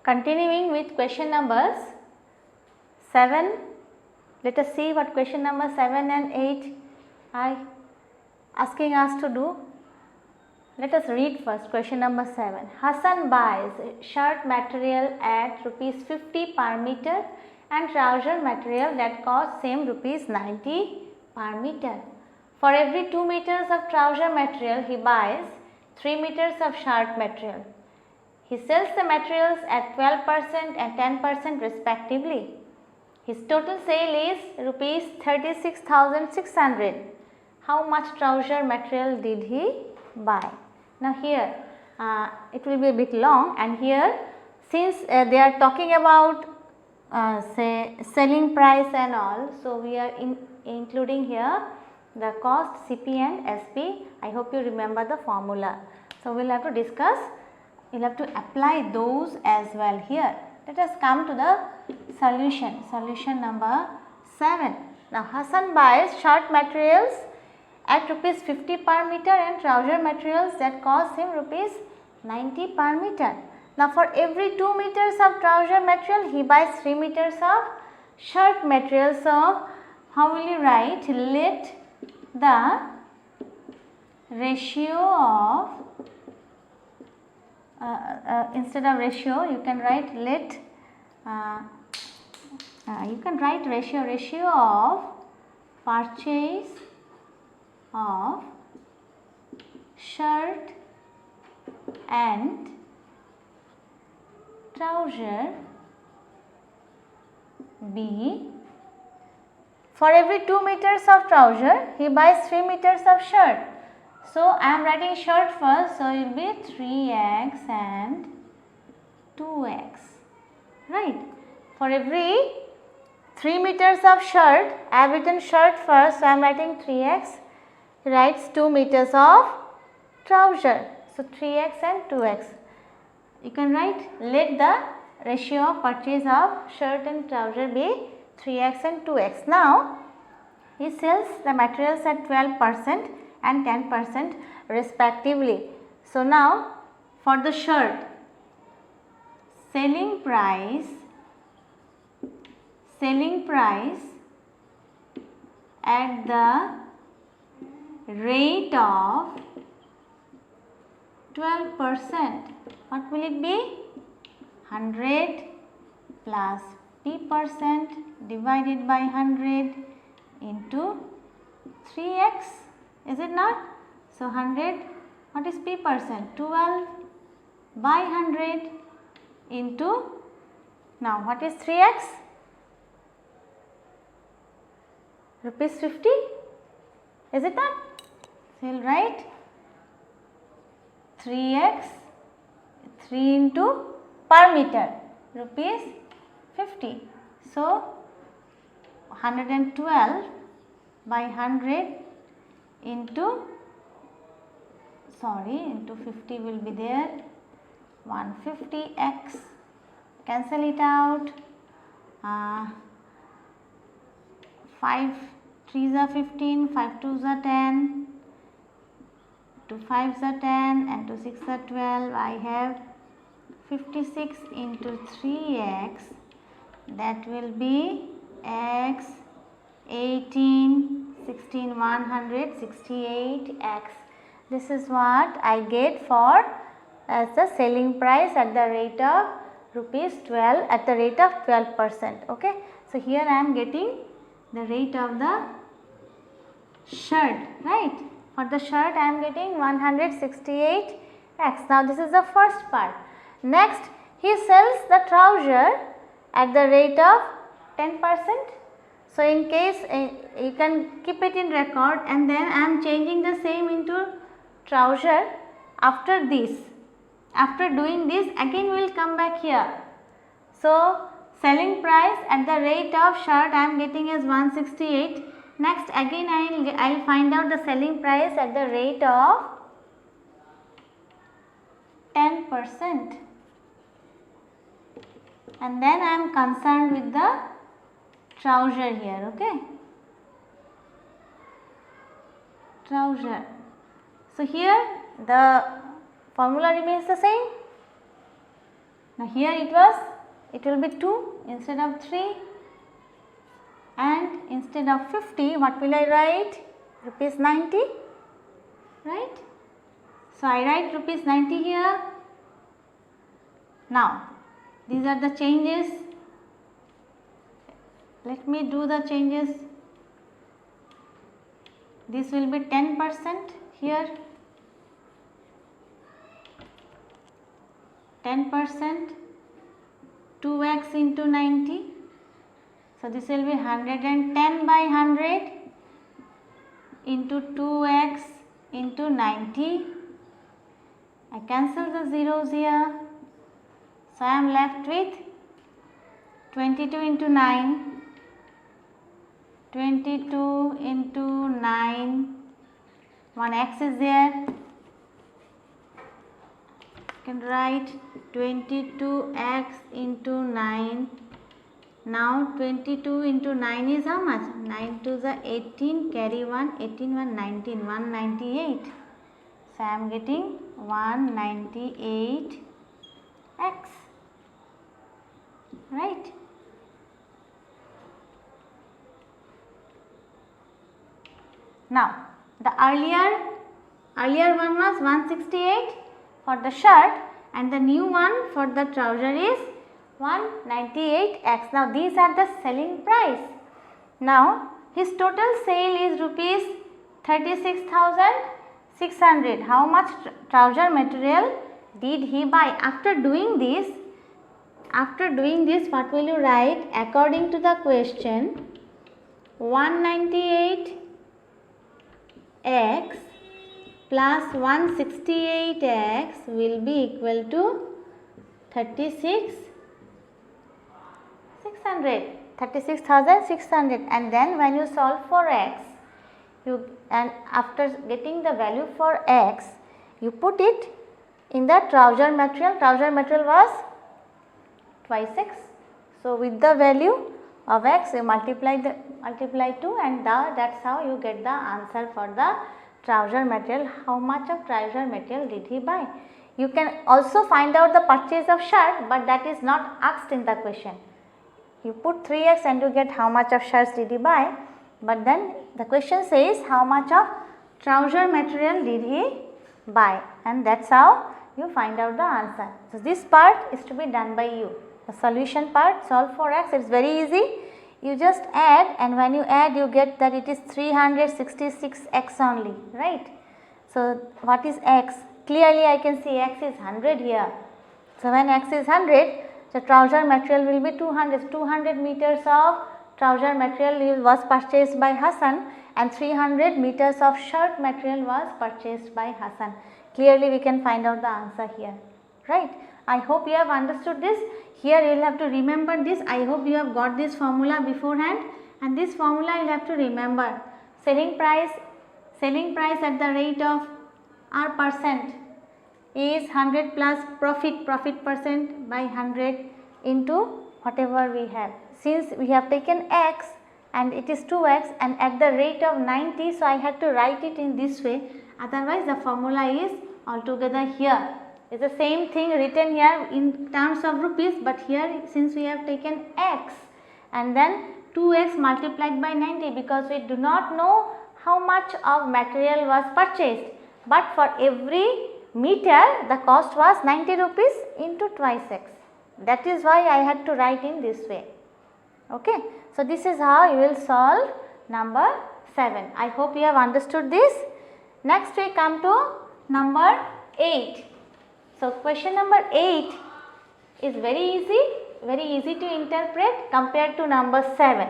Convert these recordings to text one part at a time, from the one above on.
Continuing with question numbers 7, let us see what question number 7 and 8 are asking us to do. Let us read first question number 7. Hassan buys shirt material at rupees 50 per meter and trouser material that costs same rupees 90 per meter. For every 2 meters of trouser material, he buys 3 meters of shirt material. He sells the materials at 12% and 10% respectively. His total sale is rupees 36,600. How much trouser material did he buy? Now here it will be a bit long, and here since they are talking about say selling price and all, so we are including here the cost, CP and SP. I hope you remember the formula. So we will have to discuss, we will have to apply those as well here. Let us come to the solution. Solution number 7. Now Hassan buys shirt materials at rupees 50 per meter and trouser materials that cost him rupees 90 per meter. Now for every 2 meters of trouser material, he buys 3 meters of shirt material. So how will you write? Let the ratio of instead of ratio you can write let you can write ratio of purchase of shirt and trouser be for every 2 meters of trouser he buys 3 meters of shirt. So I am writing shirt first, so it will be 3x and 2x, right. For every 3 meters of shirt, I have written shirt first, so I am writing 3x, he writes 2 meters of trouser, so 3x and 2x. You can write let the ratio of purchase of shirt and trouser be 3x and 2x. Now he sells the materials at 12% and 10% respectively. So now for the shirt, selling price at the rate of 12%, what will it be? 100 plus p% divided by 100 into 3x, is it not? So 100, what is p%? 12 by 100 into, now what is 3x? Rupees 50, is it not? So we will write 3x, 3 into per meter, rupees 50. So 112 by 100 into 50 will be there, 150x, cancel it out, 5 3s are 15, 5 2s are 10, 2 5s are 10 and 2 6s are 12. I have 56 into 3x, that will be x 18, 16, 168x. This is what I get for as the selling price at the rate of rupees 12 at the rate of 12%. Okay. So here I am getting the rate of the shirt, right. For the shirt I am getting 168x. Now this is the first part. Next he sells the trouser at the rate of 10%. So in case you can keep it in record, and then I am changing the same into trouser after this. After doing this, again we will come back here. So selling price at the rate of shirt I am getting as 168. Next again I will find out the selling price at the rate of 10%, and then I am concerned with the trouser here, okay. Trouser. So here the formula remains the same. Now here it will be 2 instead of 3, and instead of 50 what will I write? Rupees 90, right? So I write rupees 90 here. Now these are the changes. Let me do the changes. This will be 10% here, 10%, 2x into 90. So this will be 110 by 100 into 2x into 90. I cancel the zeros here. So I am left with 22 into 9, 22 into 9, one x is there. You can write 22x into 9. Now 22 into 9 is how much? 9 to the 18, carry 1, 18 1, 19, 198. So I am getting 198x, right? Now the earlier one was 168 for the shirt, and the new one for the trouser is 198x. Now these are the selling price. Now his total sale is rupees 36,600. How much trouser material did he buy? After doing this, what will you write? According to the question, 198x plus 168x will be equal to 36,600, and then when you solve for x, and after getting the value for x, you put it in the trouser material. Trouser material was twice x. So with the value of x, you multiply 2, and that's how you get the answer for the trouser material. How much of trouser material did he buy? You can also find out the purchase of shirt, but that is not asked in the question. You put 3x and you get how much of shirts did he buy, but then the question says how much of trouser material did he buy, and that's how you find out the answer. So this part is to be done by you. The solution part, solve for x, it is very easy. You just add, and when you add you get that it is 366x only, right? So what is x? Clearly I can see x is 100 here. So when x is 100, the trouser material will be 200. 200 meters of trouser material was purchased by Hassan, and 300 meters of shirt material was purchased by Hassan. Clearly we can find out the answer here, right? I hope you have understood this. Here you will have to remember this. I hope you have got this formula beforehand, and this formula you will have to remember. Selling price at the rate of R percent is 100 plus profit percent by 100 into whatever we have. Since we have taken x and it is 2x and at the rate of 90, so I had to write it in this way, otherwise the formula is altogether here. It is the same thing written here in terms of rupees, but here since we have taken x and then 2x multiplied by 90, because we do not know how much of material was purchased, but for every meter the cost was 90 rupees into twice x. That is why I had to write in this way. Okay. So this is how you will solve number 7. I hope you have understood this. Next we come to number 8. So question number 8 is very easy to interpret compared to number 7.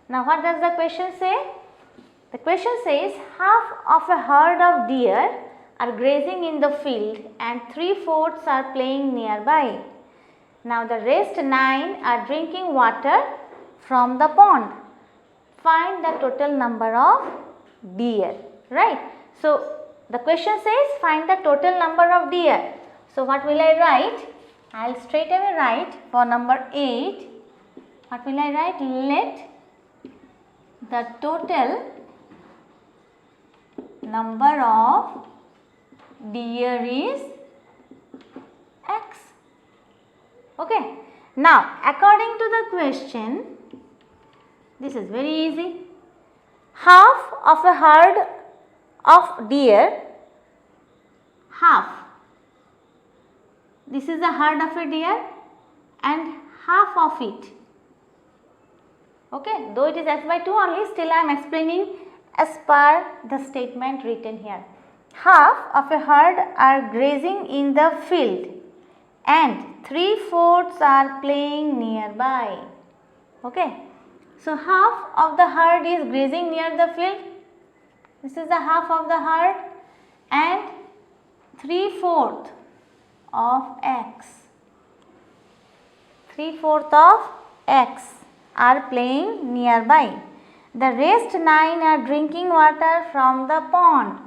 Now what does the question say? The question says half of a herd of deer are grazing in the field and 3/4 are playing nearby. Now the rest 9 are drinking water from the pond. Find the total number of deer, right? So the question says find the total number of deer. So what will I write? I will straight away write for number 8. What will I write? Let the total number of deer is x. Okay. Now, according to the question, this is very easy. Half of a herd of deer, half. This is the herd of a deer and half of it. Okay, though it is x by 2 only, still I am explaining as per the statement written here. Half of a herd are grazing in the field and 3/4 are playing nearby. Okay, so half of the herd is grazing near the field. This is the half of the herd and 3/4 of x. 3/4 of x are playing nearby. The rest 9 are drinking water from the pond.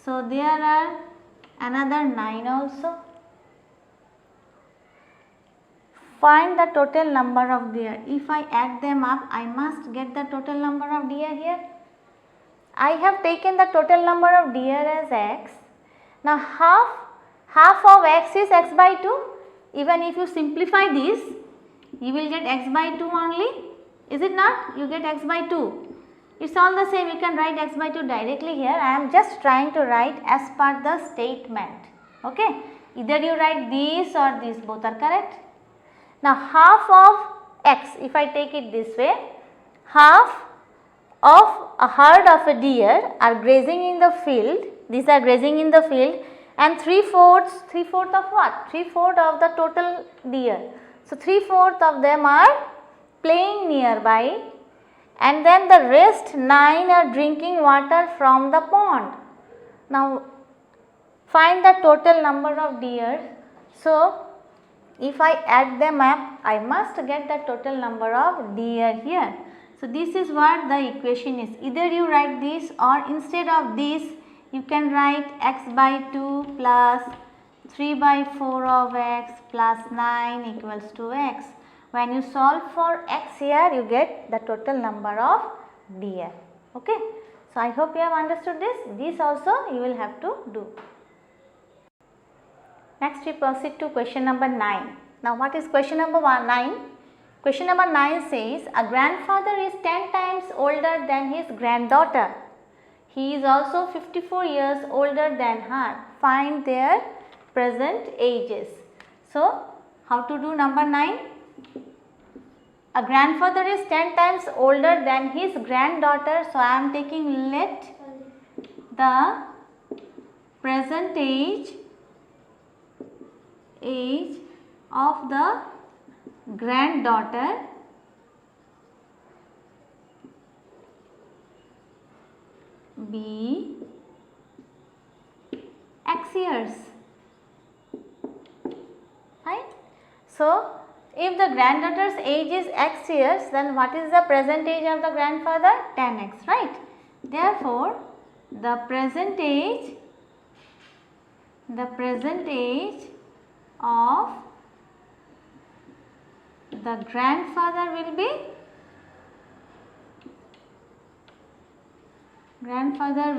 So, there are another 9 also. Find the total number of deer. If I add them up, I must get the total number of deer here. I have taken the total number of deer as x. Now, half of x is x by 2. Even if you simplify this, you will get x by 2 only. Is it not? You get x by 2. It is all the same, you can write x by 2 directly here. I am just trying to write as per the statement. Okay. Either you write this or this, both are correct. Now, half of x, if I take it this way, half of a herd of a deer are grazing in the field. These are grazing in the field and 3/4 of what? 3/4 of the total deer. So, 3/4 of them are playing nearby and then the rest 9 are drinking water from the pond. Now, find the total number of deer. So, if I add them up, I must get the total number of deer here. So, this is what the equation is. Either you write this or instead of this, you can write x by 2 plus 3 by 4 of x plus 9 equals to x. When you solve for x here, you get the total number of deer. Okay. So, I hope you have understood this. This also you will have to do. Next we proceed to question number 9. Now, what is question number 9? Question number 9 says, a grandfather is 10 times older than his granddaughter. He is also 54 years older than her. Find their present ages. So, how to do number 9? A grandfather is 10 times older than his granddaughter. So, I am taking let the present age of the granddaughter be x years, right? So, if the granddaughter's age is x years, then what is the present age of the grandfather? 10x, right? Therefore, the present age of the grandfather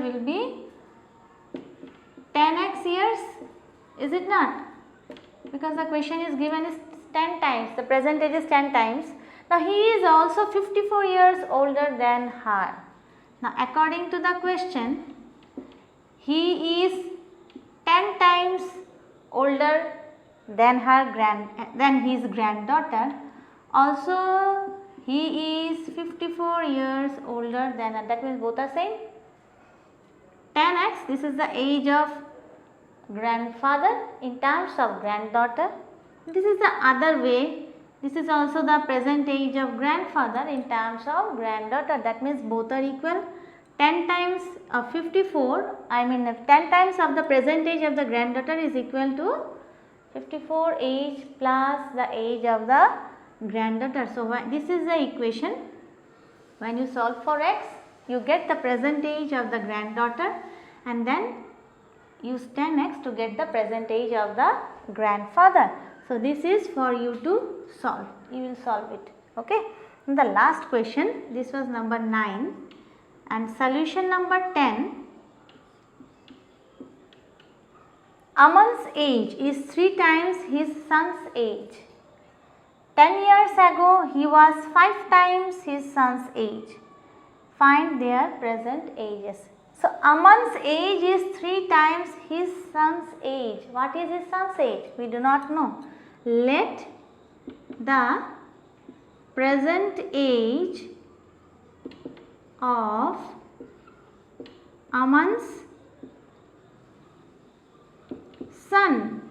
will be 10x years, is it not? Because the question is given is 10 times, the present age is 10 times. Now, he is also 54 years older than her. Now, according to the question, he is 10 times older than his granddaughter. Also, he is 54 years older than her. That means both are same. 10x, this is the age of grandfather in terms of granddaughter. This is the other way. This is also the present age of grandfather in terms of granddaughter. That means both are equal. 10 times of 54, 10 times of the present age of the granddaughter is equal to 54 age plus the age of the granddaughter. So, this is the equation. When you solve for x, you get the present age of the granddaughter and then use 10x to get the present age of the grandfather. So, this is for you to solve. You will solve it. Okay. In the last question, this was number 9 and solution number 10. Aman's age is 3 times his son's age. 10 years ago he was 5 times his son's age. Find their present ages. So, Aman's age is 3 times his son's age. What is his son's age? We do not know. Let the present age of Aman's son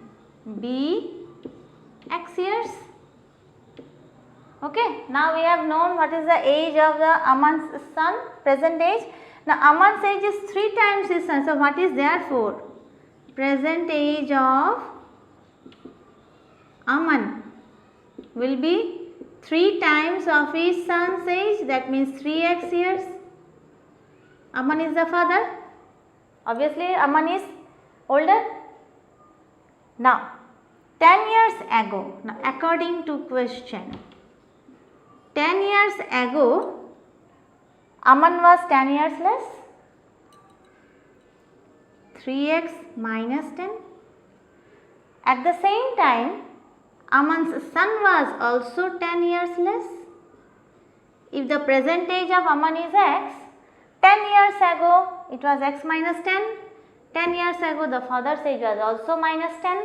be X years. Okay, now we have known what is the age of the Aman's son, present age. Now Aman's age is 3 times his son. So what is therefore present age of Aman will be 3 times of his son's age, that means 3x years. Aman is the father. Obviously Aman is older. Now 10 years ago, now according to question, 10 years ago Aman was 10 years less, 3x minus 10. At the same time Aman's son was also 10 years less. If the present age of Aman is x, 10 years ago it was x minus 10, 10 years ago the father's age was also minus 10,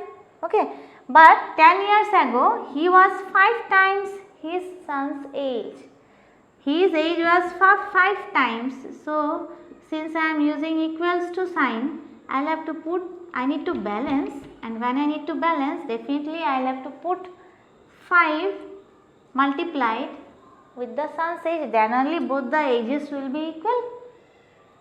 okay. But 10 years ago he was 5 times his son's age. His age was 5 times. So, since I am using equals to sign, I need to balance, and when I need to balance, definitely I will have to put 5 multiplied with the son's age, then only both the ages will be equal.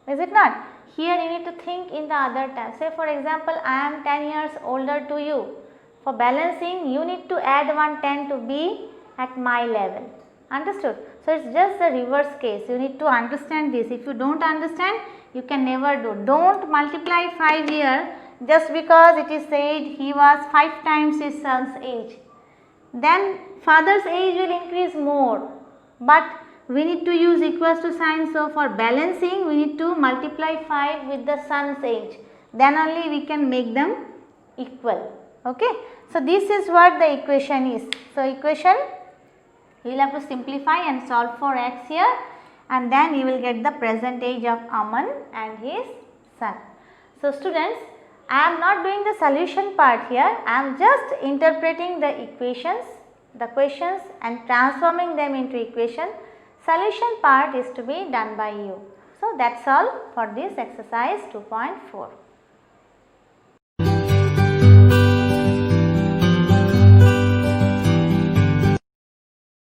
Is it not? Here you need to think in the other terms. Say for example, I am 10 years older to you. For balancing, you need to add one 10 to be at my level. Understood? So, it is just the reverse case. You need to understand this. If you do not understand, you can never do. Do not multiply 5 here just because it is said he was 5 times his son's age. Then father's age will increase more, but we need to use equals to sign. So, for balancing we need to multiply 5 with the son's age, then only we can make them equal. Okay. So, this is what the equation is. So, equation you will have to simplify and solve for x here, and then you will get the present age of Aman and his son. So, students, I am not doing the solution part here, I am just interpreting the equations, the questions and transforming them into equation. Solution part is to be done by you. So, that is all for this exercise 2.4.